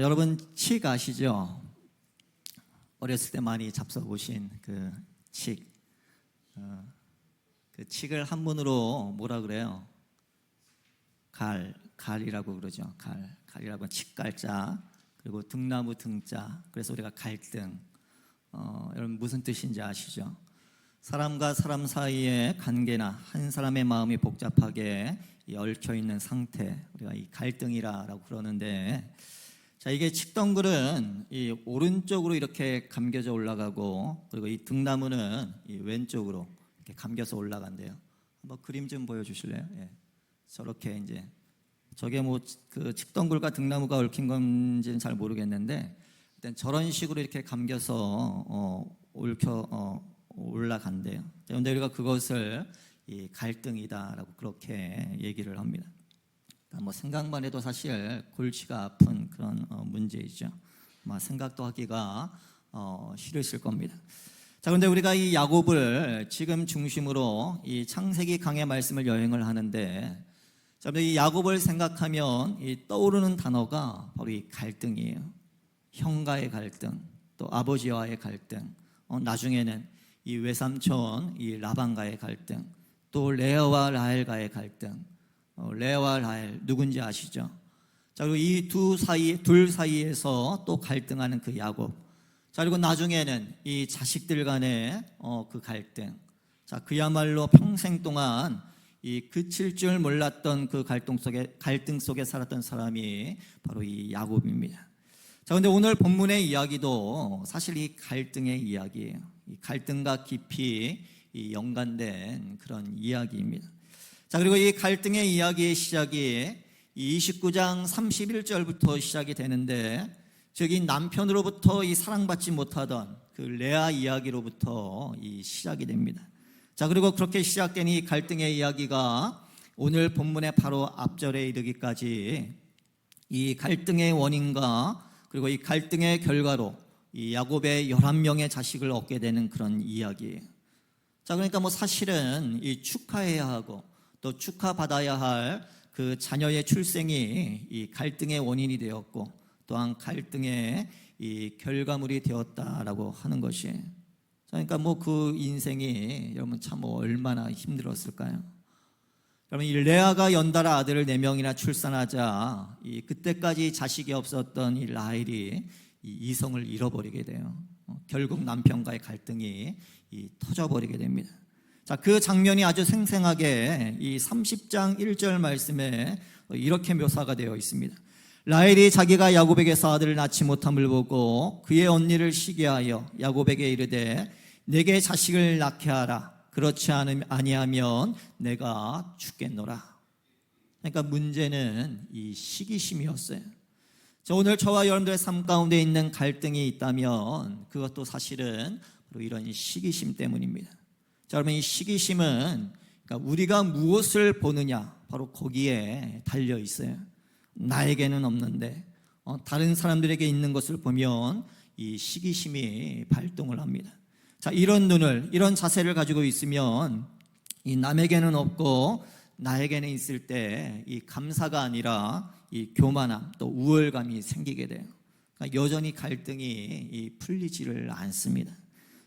여러분 칡 아시죠? 어렸을 때 많이 잡숴보신 그 칡. 그 칡을 한문으로 뭐라 그래요? 갈이라고 그러죠. 갈이라고 칡갈자, 그리고 등나무 등자. 그래서 우리가 갈등. 여러분 무슨 뜻인지 아시죠? 사람과 사람 사이의 관계나 한 사람의 마음이 복잡하게 얽혀 있는 상태, 우리가 이 갈등이라고 그러는데, 자, 이게 칡덩굴은 이 오른쪽으로 이렇게 감겨져 올라가고, 그리고 이 등나무는 이 왼쪽으로 이렇게 감겨서 올라간대요. 한번 그림 좀 보여주실래요? 예. 저렇게 이제 저게 뭐 그 칡덩굴과 등나무가 얽힌 건지는 잘 모르겠는데, 일단 저런 식으로 이렇게 감겨서 올라간대요. 그런데 우리가 그것을 이 갈등이다라고 그렇게 얘기를 합니다. 뭐 생각만 해도 사실 골치가 아픈 그런 문제이죠. 생각도 하기가 싫으실 겁니다. 자, 그런데 우리가 이 야곱을 지금 중심으로 이 창세기 강의 말씀을 여행을 하는데, 자, 이 야곱을 생각하면 이 떠오르는 단어가 바로 이 갈등이에요. 형과의 갈등, 또 아버지와의 갈등, 나중에는 이 외삼촌 이 라반과의 갈등, 또 레아와 라헬과의 갈등. 레아와 라헬 누군지 아시죠? 자, 그리고 이 둘 사이에서 또 갈등하는 그 야곱. 자, 그리고 나중에는 이 자식들 간의 그 갈등. 자, 그야말로 평생 동안 이 그칠 줄 몰랐던 그 갈등 속에 살았던 사람이 바로 이 야곱입니다. 자, 근데 오늘 본문의 이야기도 사실 이 갈등의 이야기예요. 이 갈등과 깊이 연관된 그런 이야기입니다. 자, 그리고 이 갈등의 이야기의 시작이 29장 31절부터 시작이 되는데, 즉 이 남편으로부터 이 사랑받지 못하던 그 레아 이야기로부터 이 시작이 됩니다. 자, 그리고 그렇게 시작된 이 갈등의 이야기가 오늘 본문의 바로 앞절에 이르기까지 이 갈등의 원인과 그리고 이 갈등의 결과로 이 야곱의 11명의 자식을 얻게 되는 그런 이야기예요. 자, 그러니까 뭐 사실은 이 축하해야 하고 또 축하받아야 할 그 자녀의 출생이 이 갈등의 원인이 되었고, 또한 갈등의 이 결과물이 되었다라고 하는 것이에요. 그러니까 뭐 그 인생이 여러분 참 얼마나 힘들었을까요? 여러분, 이 레아가 연달아 아들을 4명이나 출산하자 이 그때까지 자식이 없었던 이 라헬이 이 이성을 잃어버리게 돼요. 결국 남편과의 갈등이 터져버리게 됩니다. 자, 그 장면이 아주 생생하게 이 30장 1절 말씀에 이렇게 묘사가 되어 있습니다. 라헬이 자기가 야곱에게서 아들을 낳지 못함을 보고 그의 언니를 시기하여 야곱에게 이르되 내게 자식을 낳게 하라. 그렇지 아니하면 내가 죽겠노라. 그러니까 문제는 이 시기심이었어요. 자, 오늘 저와 여러분들의 삶 가운데 있는 갈등이 있다면 그것도 사실은 바로 이런 시기심 때문입니다. 자, 여러분, 이 시기심은 그러니까 우리가 무엇을 보느냐 바로 거기에 달려 있어요. 나에게는 없는데 다른 사람들에게 있는 것을 보면 이 시기심이 발동을 합니다. 자, 이런 눈을, 이런 자세를 가지고 있으면 이 남에게는 없고 나에게는 있을 때 이 감사가 아니라 이 교만함 또 우월감이 생기게 돼요. 그러니까 여전히 갈등이 풀리지를 않습니다.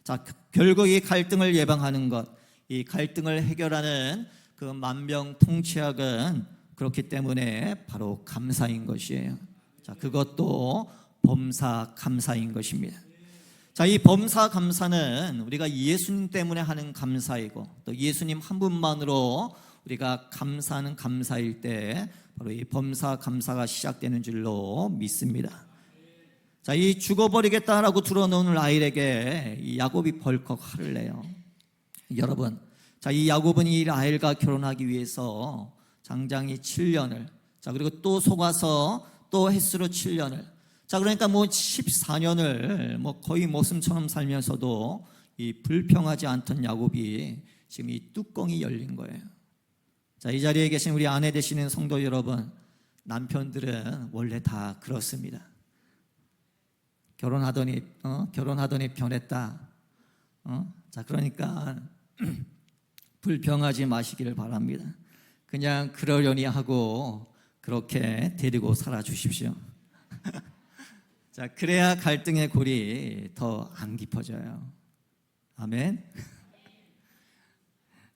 자, 결국 이 갈등을 예방하는 것, 이 갈등을 해결하는 그 만병통치약은 그렇기 때문에 바로 감사인 것이에요. 자, 그것도 범사 감사인 것입니다. 자, 이 범사 감사는 우리가 예수님 때문에 하는 감사이고 또 예수님 한 분만으로 우리가 감사하는 감사일 때 바로 이 범사 감사가 시작되는 줄로 믿습니다. 자, 이 죽어버리겠다라고 들어놓은 라헬에게 이 야곱이 벌컥 화를 내요. 여러분, 자, 이 야곱은 이 라헬과 결혼하기 위해서 장장이 7년을, 자, 그리고 또 속아서 또 햇수로 7년을, 자, 그러니까 뭐 14년을 뭐 거의 모슴처럼 살면서도 이 불평하지 않던 야곱이 지금 이 뚜껑이 열린 거예요. 자, 이 자리에 계신 우리 아내 되시는 성도 여러분, 남편들은 원래 다 그렇습니다. 결혼하더니 변했다. 자, 그러니까 불평하지 마시기를 바랍니다. 그냥 그러려니 하고 그렇게 데리고 살아 주십시오. 자, 그래야 갈등의 골이 더 안 깊어져요. 아멘.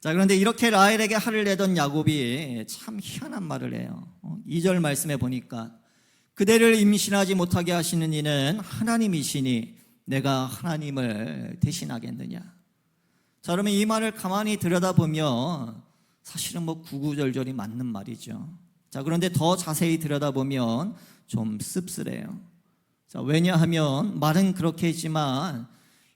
자, 그런데 이렇게 라헬에게 화를 내던 야곱이 참 희한한 말을 해요. 2절 말씀에 보니까 그대를 임신하지 못하게 하시는 이는 하나님이시니 내가 하나님을 대신하겠느냐. 자, 그러면 이 말을 가만히 들여다보면 사실은 뭐 구구절절이 맞는 말이죠. 자, 그런데 더 자세히 들여다보면 좀 씁쓸해요. 자, 왜냐하면 말은 그렇게 했지만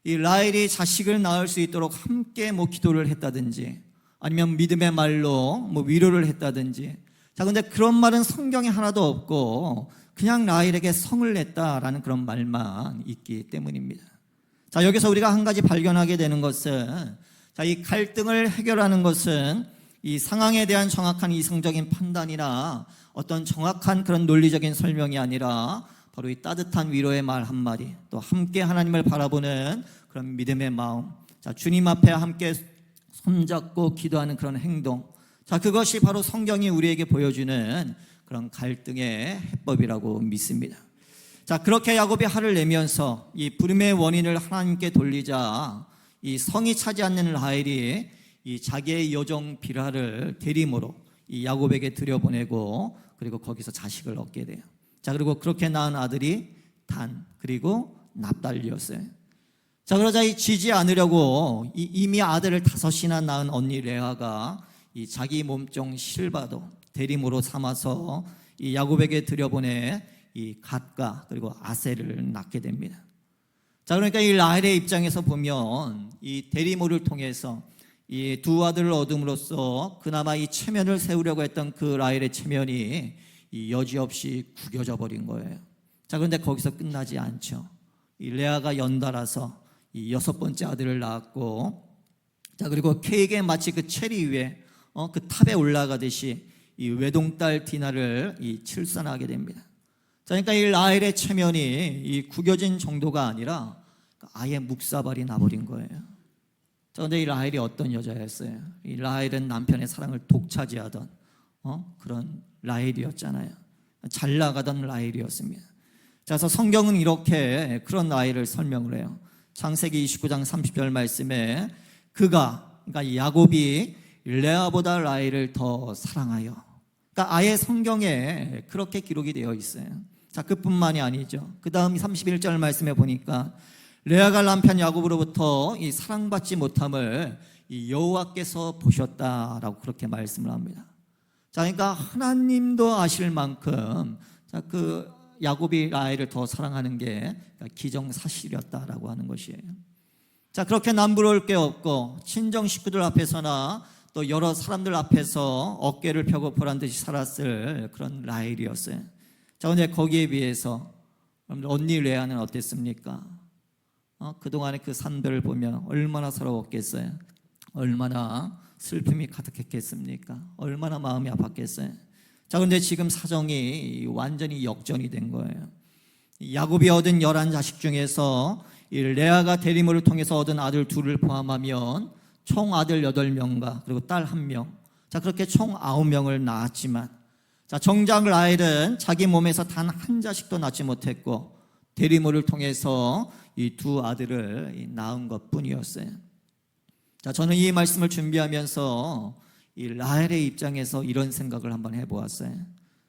이 라헬이 자식을 낳을 수 있도록 함께 뭐 기도를 했다든지 아니면 믿음의 말로 뭐 위로를 했다든지, 자, 근데 그런 말은 성경에 하나도 없고 그냥 라헬에게 성을 냈다라는 그런 말만 있기 때문입니다. 자, 여기서 우리가 한 가지 발견하게 되는 것은, 자, 이 갈등을 해결하는 것은 이 상황에 대한 정확한 이성적인 판단이나 어떤 정확한 그런 논리적인 설명이 아니라 바로 이 따뜻한 위로의 말 한마디, 또 함께 하나님을 바라보는 그런 믿음의 마음, 자, 주님 앞에 함께 손잡고 기도하는 그런 행동, 자, 그것이 바로 성경이 우리에게 보여주는 그런 갈등의 해법이라고 믿습니다. 자, 그렇게 야곱이 화를 내면서 이 부름의 원인을 하나님께 돌리자 이 성이 차지 않는 라헬이 이 자기의 여종 빌하를 대림으로 이 야곱에게 들여보내고 그리고 거기서 자식을 얻게 돼요. 자, 그리고 그렇게 낳은 아들이 단 그리고 납달리였어요. 자, 그러자 이 지지 않으려고 이미 아들을 5이나 낳은 언니 레아가 이 자기 몸종 실바도 대림으로 삼아서 이 야곱에게 들여보내 이 갓과 그리고 아셀을 낳게 됩니다. 자, 그러니까 이 라헬의 입장에서 보면 이 대리모를 통해서 이 두 아들을 얻음으로써 그나마 이 체면을 세우려고 했던 그 라헬의 체면이 이 여지없이 구겨져 버린 거예요. 자, 그런데 거기서 끝나지 않죠. 이 레아가 연달아서 이 6번째 아들을 낳았고, 자, 그리고 케이크에 마치 그 체리 위에 그 탑에 올라가듯이 이 외동딸 디나를 이 출산하게 됩니다. 자, 그러니까 이 라헬의 체면이 이 구겨진 정도가 아니라 아예 묵사발이 나버린 거예요. 자, 그런데 이 라헬이 어떤 여자였어요? 이 라헬은 남편의 사랑을 독차지하던 그런 라헬이었잖아요. 잘 나가던 라헬이었습니다. 자, 그래서 성경은 이렇게 그런 라헬을 설명을 해요. 창세기 29장 30절 말씀에 그가, 그러니까 야곱이 레아보다 라헬을 더 사랑하여, 그러니까 아예 성경에 그렇게 기록이 되어 있어요. 자, 그뿐만이 아니죠. 그 다음 31절 말씀에 보니까 레아가 남편 야곱으로부터 이 사랑받지 못함을 이 여호와께서 보셨다라고 그렇게 말씀을 합니다. 자, 그러니까 하나님도 아실 만큼, 자, 그 야곱이 라헬을 더 사랑하는 게 기정사실이었다라고 하는 것이에요. 자, 그렇게 남부러울 게 없고 친정 식구들 앞에서나 또 여러 사람들 앞에서 어깨를 펴고 보란 듯이 살았을 그런 라헬이었어요. 자, 근데 거기에 비해서 언니 레아는 어땠습니까? 그동안의 그 산들을 보면 얼마나 서러웠겠어요? 얼마나 슬픔이 가득했겠습니까? 얼마나 마음이 아팠겠어요? 자, 그런데 지금 사정이 완전히 역전이 된 거예요. 야곱이 얻은 11자식 중에서 이 레아가 대리모를 통해서 얻은 아들 2을 포함하면 총 아들 8명과 그리고 딸 1명, 자, 그렇게 총 9명을 낳았지만, 자, 정작 라헬은 자기 몸에서 단 한 자식도 낳지 못했고 대리모를 통해서 이 2 아들을 낳은 것 뿐이었어요. 자, 저는 이 말씀을 준비하면서 이 라헬의 입장에서 이런 생각을 한번 해보았어요.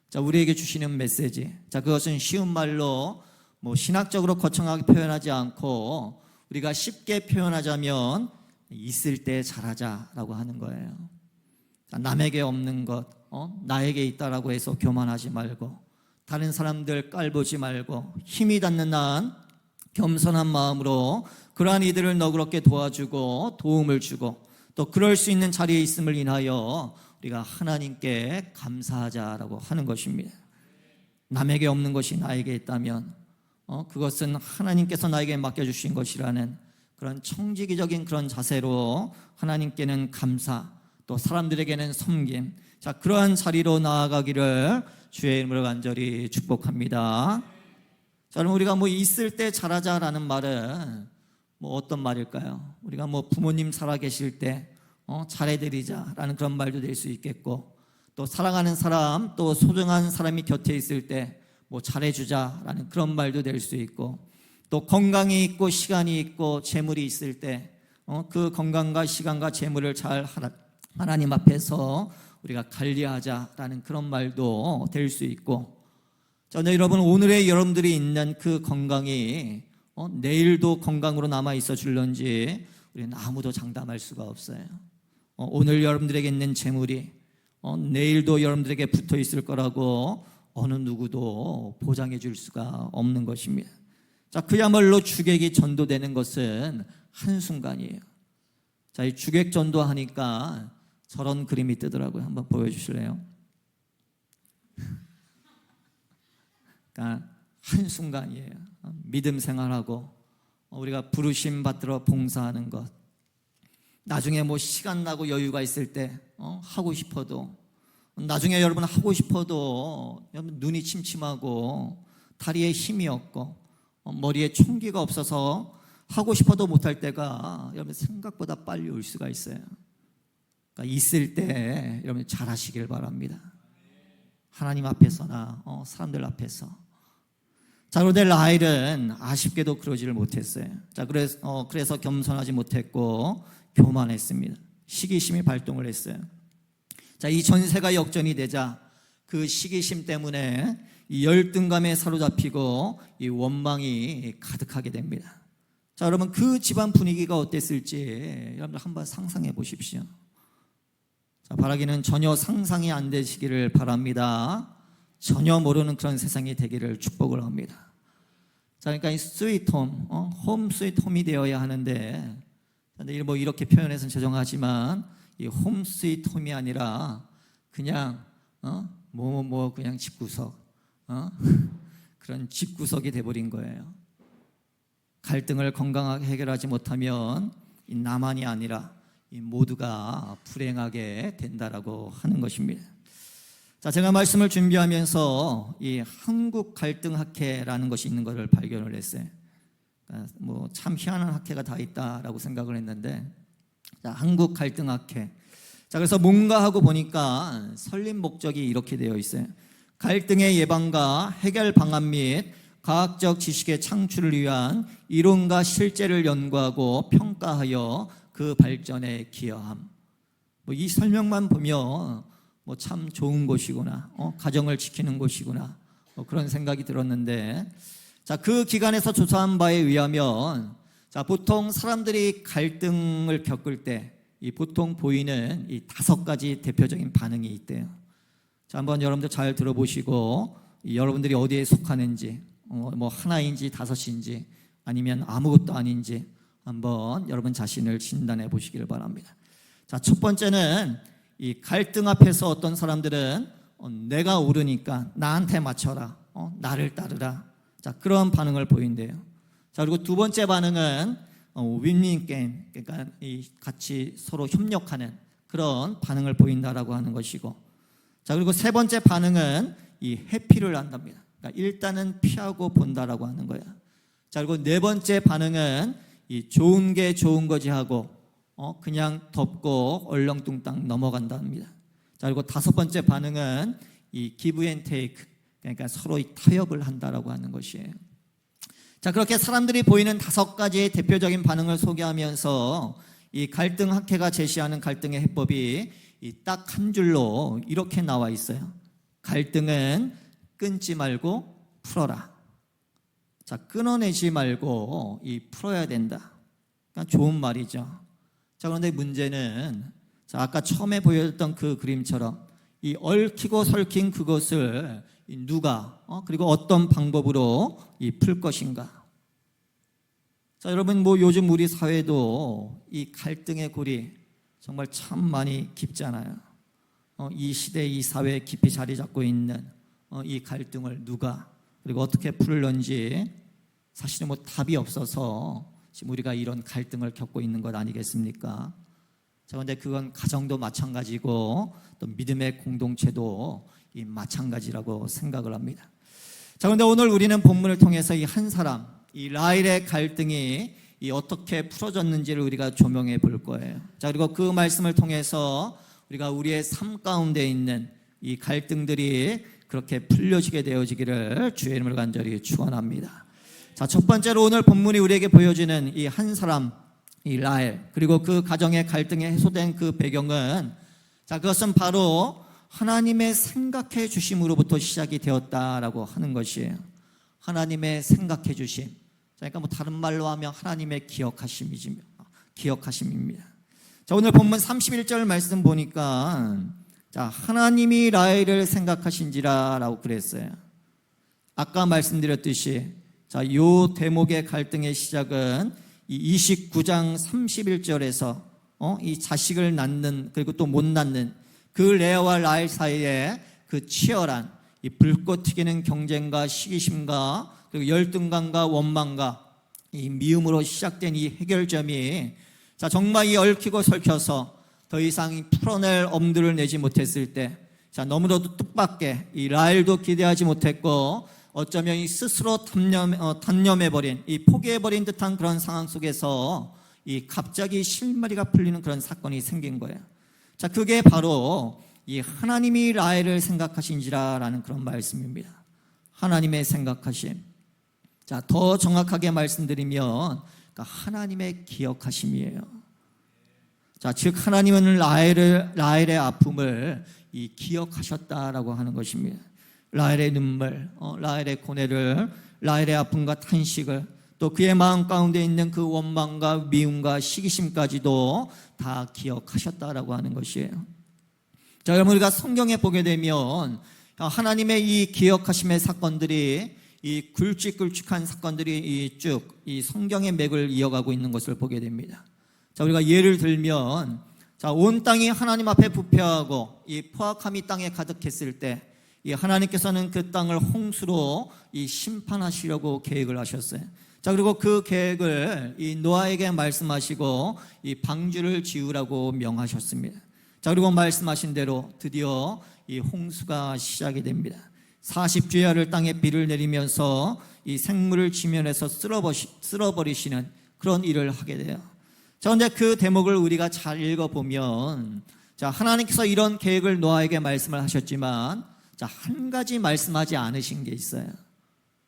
자, 우리에게 주시는 메시지, 자, 그것은 쉬운 말로 뭐 신학적으로 거창하게 표현하지 않고 우리가 쉽게 표현하자면 있을 때 잘하자라고 하는 거예요. 자, 남에게 없는 것 나에게 있다라고 해서 교만하지 말고, 다른 사람들 깔보지 말고, 힘이 닿는 한 겸손한 마음으로 그러한 이들을 너그럽게 도와주고 도움을 주고, 또 그럴 수 있는 자리에 있음을 인하여 우리가 하나님께 감사하자라고 하는 것입니다. 남에게 없는 것이 나에게 있다면 그것은 하나님께서 나에게 맡겨주신 것이라는 그런 청지기적인 그런 자세로 하나님께는 감사, 또 사람들에게는 섬김, 자, 그러한 자리로 나아가기를 주의 이름으로 간절히 축복합니다. 자, 그럼 우리가 뭐 있을 때 잘하자라는 말은 뭐 어떤 말일까요? 우리가 뭐 부모님 살아계실 때 잘해드리자라는 그런 말도 될 수 있겠고, 또 사랑하는 사람, 또 소중한 사람이 곁에 있을 때 뭐 잘해주자라는 그런 말도 될 수 있고, 또 건강이 있고 시간이 있고 재물이 있을 때 그 건강과 시간과 재물을 잘 하나님 앞에서 우리가 관리하자라는 그런 말도 될 수 있고, 저는 여러분 오늘의 여러분들이 있는 그 건강이 내일도 건강으로 남아 있어 줄런지 우리는 아무도 장담할 수가 없어요. 오늘 여러분들에게 있는 재물이 내일도 여러분들에게 붙어 있을 거라고 어느 누구도 보장해 줄 수가 없는 것입니다. 자, 그야말로 주객이 전도되는 것은 한순간이에요. 자, 이 주객 전도하니까 저런 그림이 뜨더라고요. 한번 보여주실래요? 그러니까 한순간이에요. 믿음 생활하고 우리가 부르심 받들어 봉사하는 것, 나중에 뭐 시간 나고 여유가 있을 때 하고 싶어도, 나중에 여러분 하고 싶어도 여러분 눈이 침침하고 다리에 힘이 없고 머리에 총기가 없어서 하고 싶어도 못할 때가 여러분 생각보다 빨리 올 수가 있어요. 그러니까 있을 때 여러분 잘하시길 바랍니다. 하나님 앞에서나 사람들 앞에서. 자, 그런데 라헬은 아쉽게도 그러지를 못했어요. 자, 그래서 겸손하지 못했고 교만했습니다. 시기심이 발동을 했어요. 자, 이 전세가 역전이 되자 그 시기심 때문에 이 열등감에 사로잡히고 이 원망이 가득하게 됩니다. 자, 여러분 그 집안 분위기가 어땠을지 여러분들 한번 상상해 보십시오. 자, 바라기는 전혀 상상이 안 되시기를 바랍니다. 전혀 모르는 그런 세상이 되기를 축복을 합니다. 자, 그러니까 이 스위트홈, 홈 스위트홈이 되어야 하는데, 근데 뭐 이렇게 표현해서는 죄송하지만 이 홈 스위트홈이 아니라 그냥 그냥 집구석, 그런 집구석이 돼버린 거예요. 갈등을 건강하게 해결하지 못하면 이 나만이 아니라 이 모두가 불행하게 된다라고 하는 것입니다. 자, 제가 말씀을 준비하면서 이 한국 갈등 학회라는 것이 있는 것을 발견을 했어요. 그러니까 뭐 참 희한한 학회가 다 있다라고 생각을 했는데, 자, 한국 갈등 학회. 자, 그래서 뭔가 하고 보니까 설립 목적이 이렇게 되어 있어요. 갈등의 예방과 해결 방안 및 과학적 지식의 창출을 위한 이론과 실제를 연구하고 평가하여 그 발전에 기여함. 뭐 이 설명만 보면 뭐 참 좋은 곳이구나, 가정을 지키는 곳이구나, 그런 생각이 들었는데, 자, 그 기관에서 조사한 바에 의하면, 자, 보통 사람들이 갈등을 겪을 때 이 보통 보이는 이 5가지 대표적인 반응이 있대요. 자, 한번 여러분들 잘 들어보시고 여러분들이 어디에 속하는지, 뭐 하나인지 5인지 아니면 아무것도 아닌지 한번 여러분 자신을 진단해 보시길 바랍니다. 자, 첫 번째는 이 갈등 앞에서 어떤 사람들은 내가 옳으니까 나한테 맞춰라, 나를 따르라. 자, 그런 반응을 보인대요. 자, 그리고 두 번째 반응은 윈윈 게임, 그러니까 같이 서로 협력하는 그런 반응을 보인다라고 하는 것이고, 자, 그리고 세 번째 반응은 이 회피를 한답니다. 그러니까 일단은 피하고 본다라고 하는 거야. 자, 그리고 네 번째 반응은 이 좋은 게 좋은 거지 하고 그냥 덮고 얼렁뚱땅 넘어간답니다. 자, 그리고 다섯 번째 반응은 이 give and take, 그러니까 서로 타협을 한다라고 하는 것이에요. 자, 그렇게 사람들이 보이는 5가지의 대표적인 반응을 소개하면서 이 갈등 학회가 제시하는 갈등의 해법이 딱 한 줄로 이렇게 나와 있어요. 갈등은 끊지 말고 풀어라. 자, 끊어내지 말고 풀어야 된다. 그러니까 좋은 말이죠. 자, 그런데 문제는, 자, 아까 처음에 보여줬던 그 그림처럼 이 얽히고 설킨 그것을 누가 그리고 어떤 방법으로 풀 것인가. 자, 여러분 뭐 요즘 우리 사회도 이 갈등의 골이 정말 참 많이 깊잖아요. 이 시대 이 사회에 깊이 자리 잡고 있는 이 갈등을 누가 그리고 어떻게 풀는지 사실은 뭐 답이 없어서 지금 우리가 이런 갈등을 겪고 있는 것 아니겠습니까? 자, 그런데 그건 가정도 마찬가지고 또 믿음의 공동체도 마찬가지라고 생각을 합니다. 자, 그런데 오늘 우리는 본문을 통해서 이 한 사람, 이 라헬의 갈등이 어떻게 풀어졌는지를 우리가 조명해 볼 거예요. 자, 그리고 그 말씀을 통해서 우리가 우리의 삶 가운데 있는 이 갈등들이 그렇게 풀려지게 되어지기를 주의 이름으로 간절히 축원합니다. 자, 첫 번째로 오늘 본문이 우리에게 보여주는 이 한 사람, 이 라헬, 그리고 그 가정의 갈등이 해소된 그 배경은, 자, 그것은 바로 하나님의 생각해 주심으로부터 시작이 되었다라고 하는 것이에요. 하나님의 생각해 주심. 그러니까 뭐 다른 말로 하면 하나님의 기억하심입니다. 자, 오늘 본문 31절 말씀 보니까, 자, 하나님이 라헬을 생각하신지라라고 그랬어요. 아까 말씀드렸듯이, 자, 요 대목의 갈등의 시작은 이 29장 31절에서 이 자식을 낳는, 그리고 또 못 낳는 그 레아와 라헬 사이에 그 치열한 이 불꽃 튀기는 경쟁과 시기심과 그리고 열등감과 원망과 이 미움으로 시작된 이 해결점이, 자, 정말 이 얽히고 설켜서 더 이상 풀어낼 엄두를 내지 못했을 때, 자, 너무나도 뜻밖의 이 라헬도 기대하지 못했고 어쩌면 이 스스로 단념해버린, 이 포기해버린 듯한 그런 상황 속에서 이 갑자기 실마리가 풀리는 그런 사건이 생긴 거예요. 자, 그게 바로 이 하나님이 라헬을 생각하신지라라는 그런 말씀입니다. 하나님의 생각하심. 자, 더 정확하게 말씀드리면, 그러니까 하나님의 기억하심이에요. 자, 즉 하나님은 라헬의 아픔을 이 기억하셨다라고 하는 것입니다. 라헬의 눈물, 라헬의 고뇌를, 라헬의 아픔과 탄식을, 또 그의 마음 가운데 있는 그 원망과 미움과 시기심까지도 다 기억하셨다라고 하는 것이에요. 자, 여러분, 우리가 성경에 보게 되면 하나님의 이 기억하심의 사건들이, 이 굵직굵직한 사건들이 이 성경의 맥을 이어가고 있는 것을 보게 됩니다. 자, 우리가 예를 들면, 자, 온 땅이 하나님 앞에 부패하고 이 포악함이 땅에 가득했을 때, 이 하나님께서는 그 땅을 홍수로 이 심판하시려고 계획을 하셨어요. 자, 그리고 그 계획을 이 노아에게 말씀하시고 이 방주를 지으라고 명하셨습니다. 자, 그리고 말씀하신 대로 드디어 이 홍수가 시작이 됩니다. 40주야를 땅에 비를 내리면서 이 생물을 지면에서 쓸어버리시는 그런 일을 하게 돼요. 자, 그런데 그 대목을 우리가 잘 읽어보면, 자, 하나님께서 이런 계획을 노아에게 말씀을 하셨지만, 자, 한 가지 말씀하지 않으신 게 있어요.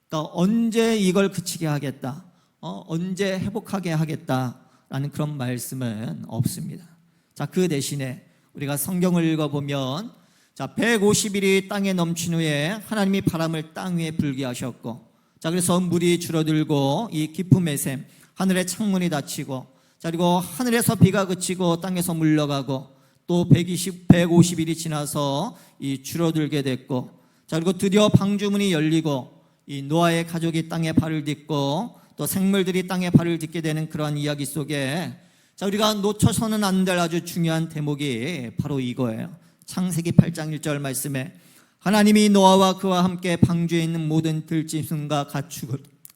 그러니까 언제 이걸 그치게 하겠다, 언제 회복하게 하겠다라는 그런 말씀은 없습니다. 자, 그 대신에 우리가 성경을 읽어보면, 자, 150일이 땅에 넘친 후에 하나님이 바람을 땅 위에 불게 하셨고, 자, 그래서 물이 줄어들고 이 깊음의 샘, 하늘의 창문이 닫히고, 자, 그리고 하늘에서 비가 그치고 땅에서 물러가고, 또 150일이 지나서 이 줄어들게 됐고, 자, 그리고 드디어 방주문이 열리고 이 노아의 가족이 땅에 발을 딛고 또 생물들이 땅에 발을 딛게 되는 그러한 이야기 속에, 자, 우리가 놓쳐서는 안 될 아주 중요한 대목이 바로 이거예요. 창세기 8장 1절 말씀에 하나님이 노아와 그와 함께 방주에 있는 모든 들짐승과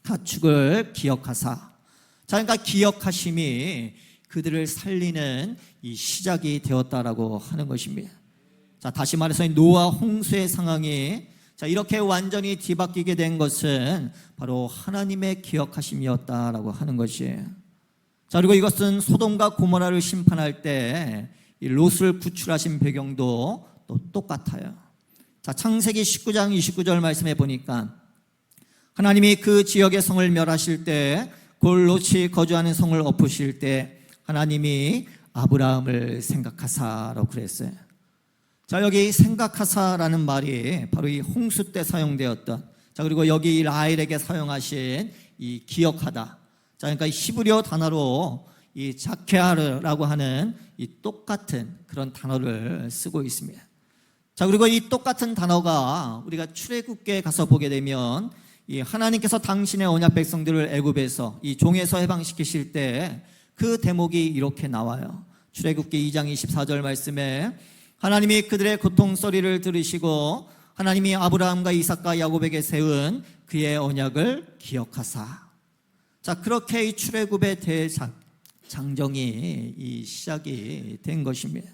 가축을 기억하사. 자, 그러니까 기억하심이 그들을 살리는 이 시작이 되었다라고 하는 것입니다. 자, 다시 말해서 노아 홍수의 상황이, 자, 이렇게 완전히 뒤바뀌게 된 것은 바로 하나님의 기억하심이었다라고 하는 것이에요. 자, 그리고 이것은 소돔과 고모라를 심판할 때 이 롯을 구출하신 배경도 또 똑같아요. 자, 창세기 19장 29절 말씀해 보니까 하나님이 그 지역의 성을 멸하실 때, 곧 롯이 거주하는 성을 엎으실 때 하나님이 아브라함을 생각하사라고 그랬어요. 자, 여기 생각하사라는 말이 바로 이 홍수 때 사용되었던, 자, 그리고 여기 라헬에게 사용하신 이 기억하다. 자, 그러니까 히브리어 단어로 이 자케하르라고 하는 이 똑같은 그런 단어를 쓰고 있습니다. 자, 그리고 이 똑같은 단어가 우리가 출애굽기에 가서 보게 되면, 이 하나님께서 당신의 언약 백성들을 애굽에서 이 종에서 해방시키실 때 그 대목이 이렇게 나와요. 출애굽기 2장 24절 말씀에 하나님이 그들의 고통 소리를 들으시고 하나님이 아브라함과 이삭과 야곱에게 세운 그의 언약을 기억하사. 자, 그렇게 이 출애굽의 대장정이 이 시작이 된 것입니다.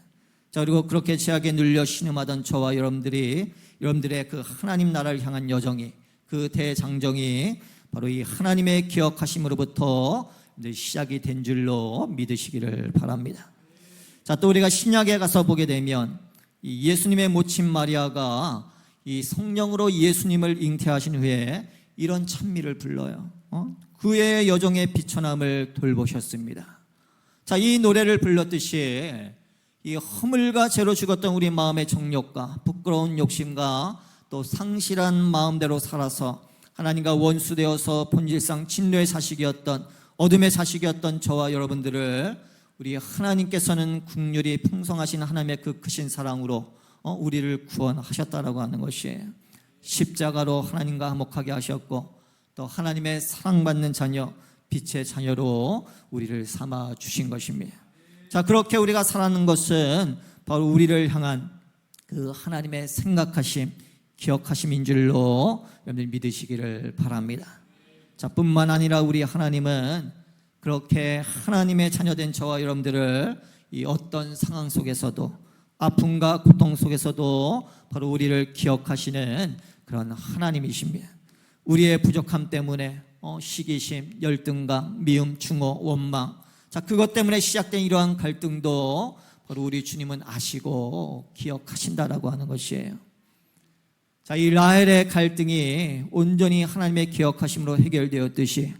자, 그리고 그렇게 죄악에 눌려 신음하던 저와 여러분들의 그 하나님 나라를 향한 여정이, 그 대장정이 바로 이 하나님의 기억하심으로부터 시작이 된 줄로 믿으시기를 바랍니다. 자, 또 우리가 신약에 가서 보게 되면 이 예수님의 모친 마리아가 이 성령으로 예수님을 잉태하신 후에 이런 찬미를 불러요. 그의 여정의 비천함을 돌보셨습니다. 자, 이 노래를 불렀듯이 이 허물과 죄로 죽었던 우리 마음의 정욕과 부끄러운 욕심과 또 상실한 마음대로 살아서 하나님과 원수되어서 본질상 진노의 자식이었던, 어둠의 자식이었던 저와 여러분들을 우리 하나님께서는 긍휼이 풍성하신 하나님의 그 크신 사랑으로 우리를 구원하셨다라고 하는 것이에요. 십자가로 하나님과 화목하게 하셨고 또 하나님의 사랑받는 자녀, 빛의 자녀로 우리를 삼아 주신 것입니다. 자, 그렇게 우리가 살아가는 것은 바로 우리를 향한 그 하나님의 생각하심, 기억하심인 줄로 여러분들 믿으시기를 바랍니다. 자, 뿐만 아니라 우리 하나님은 그렇게 하나님의 자녀된 저와 여러분들을 이 어떤 상황 속에서도, 아픔과 고통 속에서도 바로 우리를 기억하시는 그런 하나님이십니다. 우리의 부족함 때문에 시기심, 열등감, 미움, 증오, 원망, 자, 그것 때문에 시작된 이러한 갈등도 바로 우리 주님은 아시고 기억하신다라고 하는 것이에요. 자, 이 라헬의 갈등이 온전히 하나님의 기억하심으로 해결되었듯이,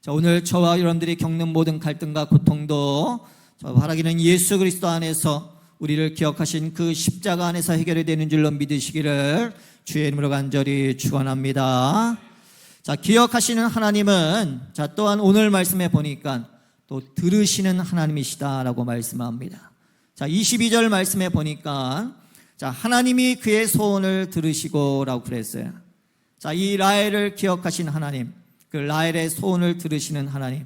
자, 오늘 저와 여러분들이 겪는 모든 갈등과 고통도 바라기는 예수 그리스도 안에서 우리를 기억하신 그 십자가 안에서 해결이 되는 줄로 믿으시기를 주의 이름으로 간절히 축원합니다. 자, 기억하시는 하나님은 자, 또한 오늘 말씀에 보니까 또 들으시는 하나님이시다라고 말씀합니다. 자, 22절 말씀에 보니까 자, 하나님이 그의 소원을 들으시고라고 그랬어요. 자, 이 라헬을 기억하신 하나님, 그 라헬의 소원을 들으시는 하나님.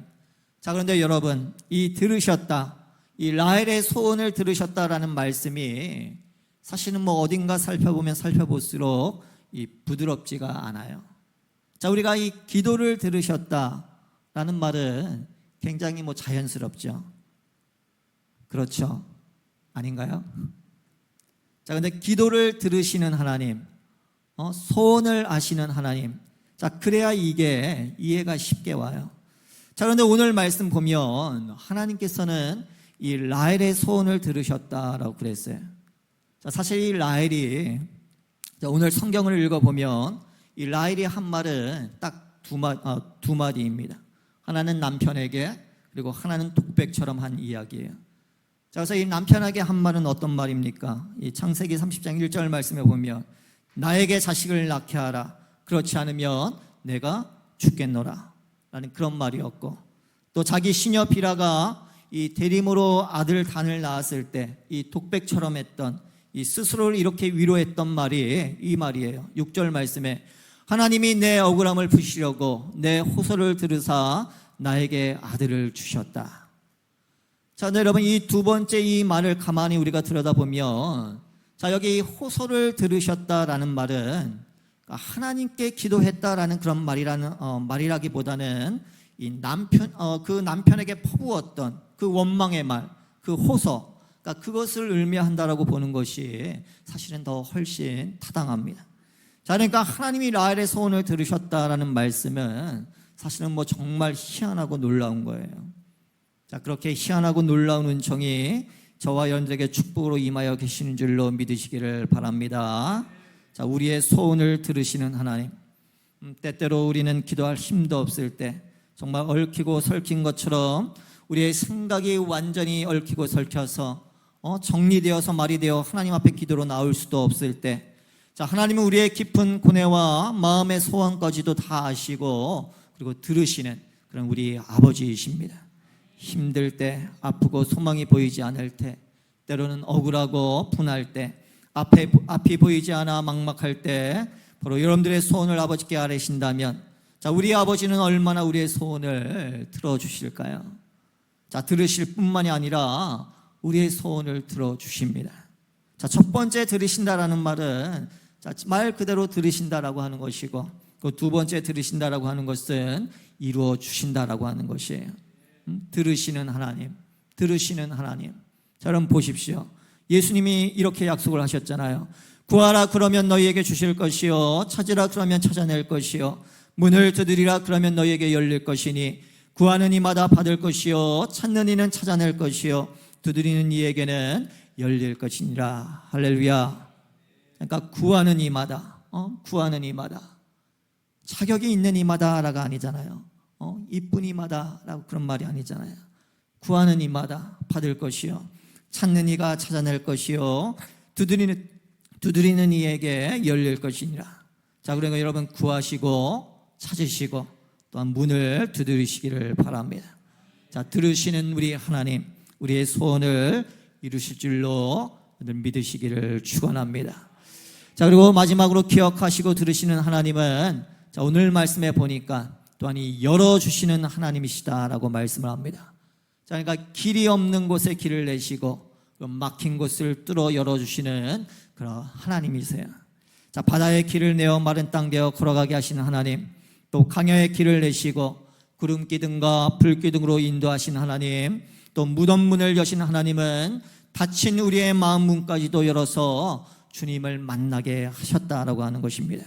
자, 그런데 여러분, 이 들으셨다, 이 라헬의 소원을 들으셨다라는 말씀이 사실은 뭐 어딘가 살펴보면 살펴볼수록 이 부드럽지가 않아요. 자, 우리가 이 기도를 들으셨다라는 말은 굉장히 뭐 자연스럽죠. 그렇죠? 아닌가요? 자, 근데 기도를 들으시는 하나님, 소원을 아시는 하나님. 자, 그래야 이게 이해가 쉽게 와요. 자, 그런데 오늘 말씀 보면 하나님께서는 이 라헬의 소원을 들으셨다라고 그랬어요. 자, 사실 이 라헬이, 자, 오늘 성경을 읽어보면 이 라헬이 한 말은 딱 두 마디입니다. 하나는 남편에게, 그리고 하나는 독백처럼 한 이야기예요. 자, 그래서 이 남편에게 한 말은 어떤 말입니까? 이 창세기 30장 1절 말씀에 보면 나에게 자식을 낳게 하라, 그렇지 않으면 내가 죽겠노라 라는 그런 말이었고, 또 자기 시녀 비라가 이 대림으로 아들 단을 낳았을 때 이 독백처럼 했던, 이 스스로를 이렇게 위로했던 말이 이 말이에요. 6절 말씀에 하나님이 내 억울함을 푸시려고 내 호소를 들으사 나에게 아들을 주셨다. 자, 여러분, 이 두 번째 이 말을 가만히 우리가 들여다보면, 자, 여기 호소를 들으셨다라는 말은 하나님께 기도했다라는 그런 말이라기보다는 이 그 남편에게 퍼부었던 그 원망의 말, 그 호소, 그러니까 그것을 의미한다라고 보는 것이 사실은 더 훨씬 타당합니다. 자, 그러니까 하나님이 라헬의 소원을 들으셨다라는 말씀은 사실은 뭐 정말 희한하고 놀라운 거예요. 자, 그렇게 희한하고 놀라운 은총이 저와 여러분들에게 축복으로 임하여 계시는 줄로 믿으시기를 바랍니다. 자, 우리의 소원을 들으시는 하나님. 때때로 우리는 기도할 힘도 없을 때, 정말 얽히고 설킨 것처럼 우리의 생각이 완전히 얽히고 설켜서 정리되어서 말이 되어 하나님 앞에 기도로 나올 수도 없을 때, 자, 하나님은 우리의 깊은 고뇌와 마음의 소원까지도 다 아시고 그리고 들으시는 그런 우리 아버지이십니다. 힘들 때, 아프고 소망이 보이지 않을 때, 때로는 억울하고 분할 때, 앞이 보이지 않아 막막할 때 바로 여러분들의 소원을 아버지께 아뢰신다면, 자, 우리 아버지는 얼마나 우리의 소원을 들어주실까요? 자, 들으실 뿐만이 아니라 우리의 소원을 들어주십니다. 자, 첫 번째 들으신다라는 말은 자, 말 그대로 들으신다라고 하는 것이고, 그 두 번째 들으신다라고 하는 것은 이루어 주신다라고 하는 것이에요. 들으시는 하나님, 들으시는 하나님. 자, 여러분 보십시오. 예수님이 이렇게 약속을 하셨잖아요. 구하라 그러면 너희에게 주실 것이요, 찾으라 그러면 찾아낼 것이요, 문을 두드리라 그러면 너희에게 열릴 것이니 구하는 이마다 받을 것이요, 찾는 이는 찾아낼 것이요, 두드리는 이에게는 열릴 것이니라. 할렐루야. 그러니까 구하는 이마다, 구하는 이마다, 자격이 있는 이마다라가 아니잖아요. 이쁜 이마다라고 그런 말이 아니잖아요. 구하는 이마다 받을 것이요, 찾는 이가 찾아낼 것이요, 두드리는 이에게 열릴 것이니라. 자, 그러니까 여러분 구하시고 찾으시고 또한 문을 두드리시기를 바랍니다. 자, 들으시는 우리 하나님, 우리의 소원을 이루실 줄로 믿으시기를 축원합니다. 자, 그리고 마지막으로 기억하시고 들으시는 하나님은, 자, 오늘 말씀에 보니까 또한 이 열어주시는 하나님이시다라고 말씀을 합니다. 자, 그러니까 길이 없는 곳에 길을 내시고 막힌 곳을 뚫어 열어주시는 그런 하나님이세요. 자, 바다의 길을 내어 마른 땅 되어 걸어가게 하시는 하나님, 또 강야의 길을 내시고 구름 기둥과 불 기둥으로 인도하신 하나님, 또 무덤 문을 여신 하나님은 닫힌 우리의 마음 문까지도 열어서 주님을 만나게 하셨다라고 하는 것입니다.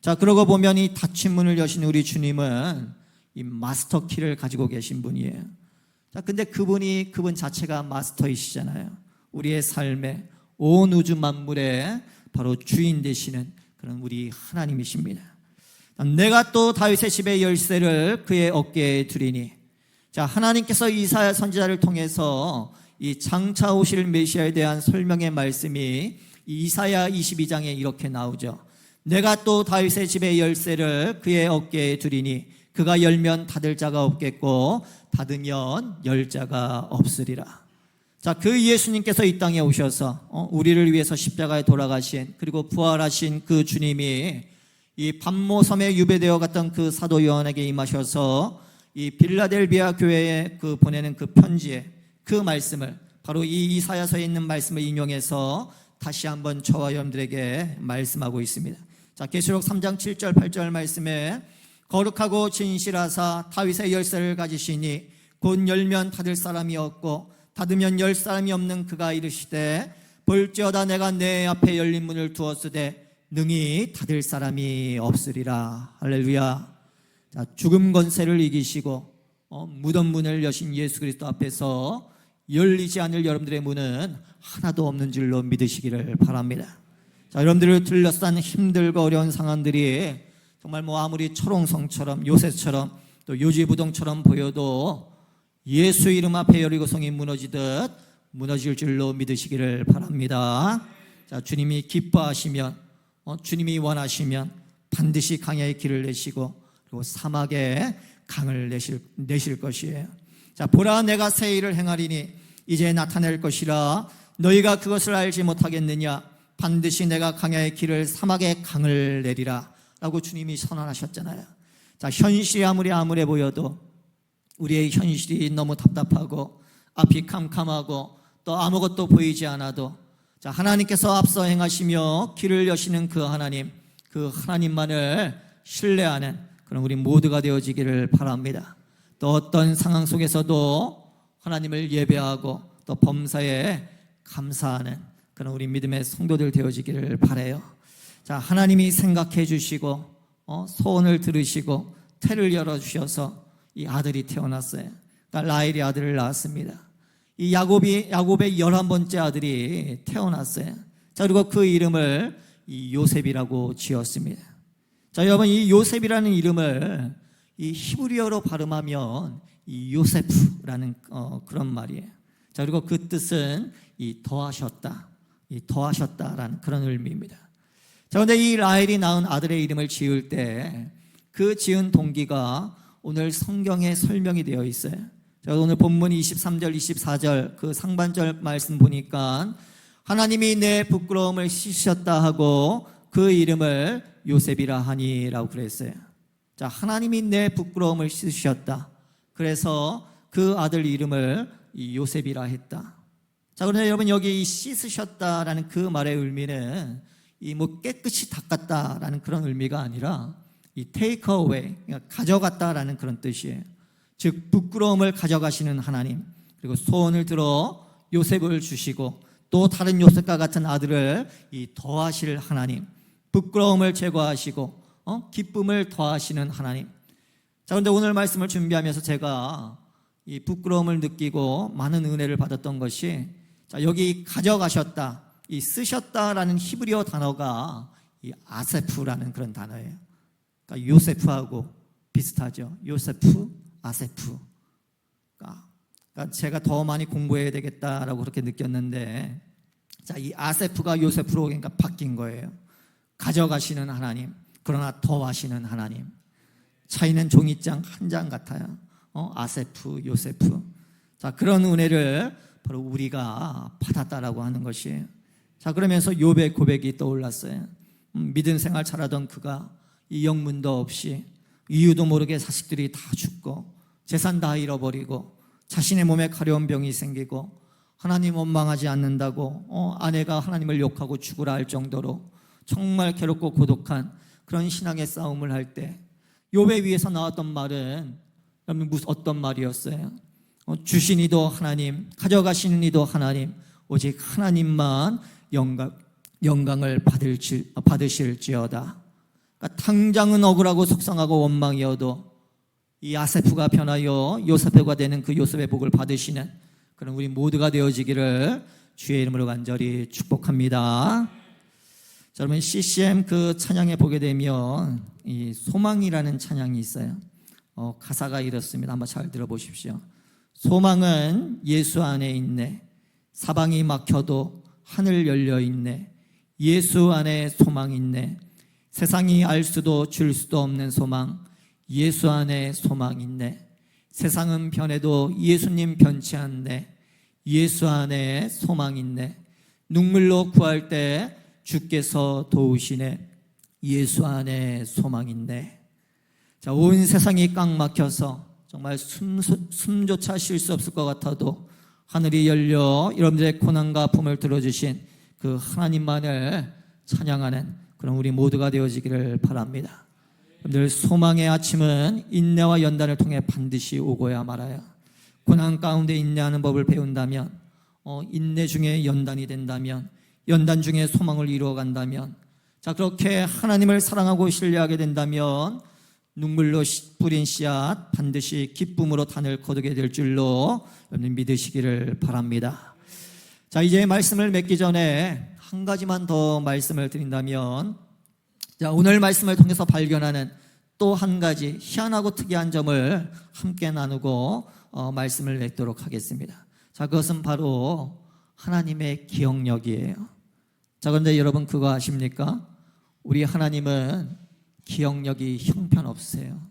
자, 그러고 보면 이 닫힌 문을 여신 우리 주님은 이 마스터 키를 가지고 계신 분이에요. 자, 근데 그분 자체가 마스터이시잖아요. 우리의 삶에 온 우주 만물의 바로 주인 되시는 그런 우리 하나님이십니다. 내가 또 다윗의 집의 열쇠를 그의 어깨에 두리니. 자, 하나님께서 이사야 선지자를 통해서 이 장차 오실 메시아에 대한 설명의 말씀이 이사야 22장에 이렇게 나오죠. 내가 또 다윗의 집의 열쇠를 그의 어깨에 두리니 그가 열면 닫을 자가 없겠고 닫으면 열 자가 없으리라. 자, 그 예수님께서 이 땅에 오셔서 우리를 위해서 십자가에 돌아가신, 그리고 부활하신 그 주님이 이 반모섬에 유배되어 갔던 그 사도 요한에게 임하셔서 이 빌라델비아 교회에 그 보내는 그 편지에 그 말씀을, 바로 이 이사야서에 있는 말씀을 인용해서 다시 한번 저와 여러분들에게 말씀하고 있습니다. 자, 계시록 3장 7절 8절 말씀에 거룩하고 진실하사 다윗의 열쇠를 가지시니 곧 열면 닫을 사람이 없고 닫으면 열 사람이 없는 그가 이르시되 볼지어다 내가 내 앞에 열린 문을 두었으되 능히 닫을 사람이 없으리라. 할렐루야. 자, 죽음 권세를 이기시고 무덤 문을 여신 예수 그리스도 앞에서 열리지 않을 여러분들의 문은 하나도 없는 줄로 믿으시기를 바랍니다. 자, 여러분들을 둘러싼 힘들고 어려운 상황들이 정말 아무리 초롱성처럼 요새처럼 또 요지부동처럼 보여도 예수 이름 앞에 여리고성이 무너지듯 무너질 줄로 믿으시기를 바랍니다. 자, 주님이 기뻐하시면, 주님이 원하시면 반드시 강야의 길을 내시고 그리고 사막에 강을 내실 것이에요. 자, 보라 내가 새 일을 행하리니 이제 나타낼 것이라 너희가 그것을 알지 못하겠느냐. 반드시 내가 강야의 길을 사막에 강을 내리라 라고 주님이 선언하셨잖아요. 자, 현실이 아무리 암울해 보여도 우리의 현실이 너무 답답하고 앞이 캄캄하고 또 아무것도 보이지 않아도, 자, 하나님께서 앞서 행하시며 길을 여시는 그 하나님만을 신뢰하는 그런 우리 모두가 되어지기를 바랍니다. 또 어떤 상황 속에서도 하나님을 예배하고 또 범사에 감사하는 그런 우리 믿음의 성도들 되어지기를 바라요. 자, 하나님이 생각해 주시고 소원을 들으시고 태를 열어주셔서 이 아들이 태어났어요. 그러니까 라헬이 아들을 낳았습니다. 이 야곱의 11번째 아들이 태어났어요. 자, 그리고 그 이름을 이 요셉이라고 지었습니다. 자, 여러분, 이 요셉이라는 이름을 이 히브리어로 발음하면 이 요세프라는 그런 말이에요. 자, 그리고 그 뜻은 이 더하셨다라는 그런 의미입니다. 자, 그런데 이 라헬이 낳은 아들의 이름을 지을 때 그 지은 동기가 오늘 성경에 설명이 되어 있어요. 자, 오늘 본문 23절 24절 그 상반절 말씀 보니까 하나님이 내 부끄러움을 씻으셨다 하고 그 이름을 요셉이라 하니라고 그랬어요. 자, 하나님이 내 부끄러움을 씻으셨다. 그래서 그 아들 이름을 요셉이라 했다. 자, 그런데 여러분, 여기 이 씻으셨다라는 그 말의 의미는 이 깨끗이 닦았다라는 그런 의미가 아니라 이 take away, 그러니까 가져갔다라는 그런 뜻이에요. 즉 부끄러움을 가져가시는 하나님, 그리고 소원을 들어 요셉을 주시고 또 다른 요셉과 같은 아들을 이 더하실 하나님, 부끄러움을 제거하시고 기쁨을 더하시는 하나님. 자, 그런데 오늘 말씀을 준비하면서 제가 이 부끄러움을 느끼고 많은 은혜를 받았던 것이, 자, 여기 가져가셨다, 이 쓰셨다라는 히브리어 단어가 이 아세프라는 그런 단어예요. 그러니까 요세프하고 비슷하죠. 요세프, 아세프. 그러니까 제가 더 많이 공부해야 되겠다라고 그렇게 느꼈는데, 자, 이 아세프가 요세프로 그러니까 바뀐 거예요. 가져가시는 하나님, 그러나 더하시는 하나님. 차이는 종이장 한 장 같아요. 아세프, 요세프. 자, 그런 은혜를 바로 우리가 받았다라고 하는 것이에요. 자, 그러면서 욥의 고백이 떠올랐어요. 믿음 생활 잘하던 그가 이 영문도 없이 이유도 모르게 자식들이 다 죽고 재산 다 잃어버리고 자신의 몸에 가려운 병이 생기고 하나님 원망하지 않는다고 아내가 하나님을 욕하고 죽으라 할 정도로 정말 괴롭고 고독한 그런 신앙의 싸움을 할 때 욥의 위에서 나왔던 말은 어떤 말이었어요? 주신 이도 하나님, 가져가시는 이도 하나님, 오직 하나님만 영광을 받으실지어다. 그러니까 당장은 억울하고 속상하고 원망이어도 이 아세프가 변하여 요셉가 되는 그 요셉의 복을 받으시는 그런 우리 모두가 되어지기를 주의 이름으로 간절히 축복합니다. 자, 여러분 CCM 그 찬양에 보게 되면 이 소망이라는 찬양이 있어요. 가사가 이렇습니다. 한번 잘 들어보십시오. 소망은 예수 안에 있네. 사방이 막혀도 하늘 열려 있네. 예수 안에 소망 있네. 세상이 알 수도 줄 수도 없는 소망. 예수 안에 소망 있네. 세상은 변해도 예수님 변치 않네. 예수 안에 소망 있네. 눈물로 구할 때 주께서 도우시네. 예수 안에 소망 있네. 자, 온 세상이 꽉 막혀서 정말 숨조차 쉴 수 없을 것 같아도 하늘이 열려 여러분들의 고난과 아픔을 들어주신 그 하나님만을 찬양하는 그런 우리 모두가 되어지기를 바랍니다. 여러분들 소망의 아침은 인내와 연단을 통해 반드시 오고야 말아요. 고난 가운데 인내하는 법을 배운다면, 인내 중에 연단이 된다면, 연단 중에 소망을 이루어간다면, 자, 그렇게 하나님을 사랑하고 신뢰하게 된다면 눈물로 뿌린 씨앗 반드시 기쁨으로 단을 거두게 될 줄로 여러분 믿으시기를 바랍니다. 자, 이제 말씀을 맺기 전에 한 가지만 더 말씀을 드린다면, 자, 오늘 말씀을 통해서 발견하는 또 한 가지 희한하고 특이한 점을 함께 나누고 말씀을 맺도록 하겠습니다. 자, 그것은 바로 하나님의 기억력이에요. 자, 그런데 여러분 그거 아십니까? 우리 하나님은 기억력이 형편없으세요.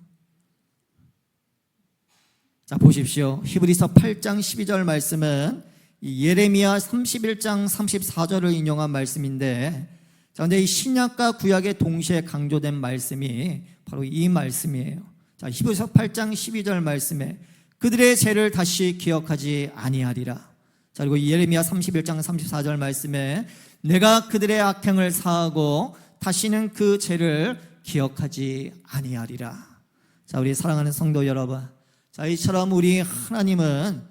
자, 보십시오. 히브리서 8장 12절 말씀은 예레미야 31장 34절을 인용한 말씀인데, 자, 근데 이 신약과 구약의 동시에 강조된 말씀이 바로 이 말씀이에요. 자, 히브리서 8장 12절 말씀에 그들의 죄를 다시 기억하지 아니하리라. 자, 그리고 예레미야 31장 34절 말씀에 내가 그들의 악행을 사하고 다시는 그 죄를 기억하지 아니하리라. 자, 우리 사랑하는 성도 여러분, 자, 이처럼 우리 하나님은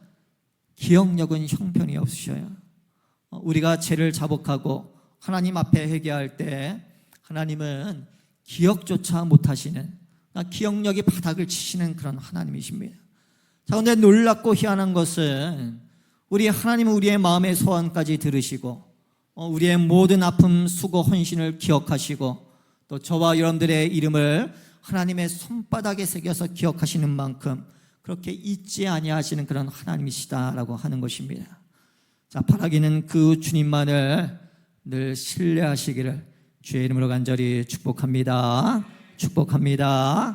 기억력은 형편이 없으셔요. 우리가 죄를 자복하고 하나님 앞에 회개할 때 하나님은 기억조차 못하시는, 기억력이 바닥을 치시는 그런 하나님이십니다. 자, 그런데 놀랍고 희한한 것은 우리 하나님은 우리의 마음의 소원까지 들으시고 우리의 모든 아픔, 수고, 헌신을 기억하시고 또 저와 여러분들의 이름을 하나님의 손바닥에 새겨서 기억하시는 만큼 그렇게 잊지 아니하시는 그런 하나님이시다라고 하는 것입니다. 자, 바라기는 그 주님만을 늘 신뢰하시기를 주의 이름으로 간절히 축복합니다. 축복합니다.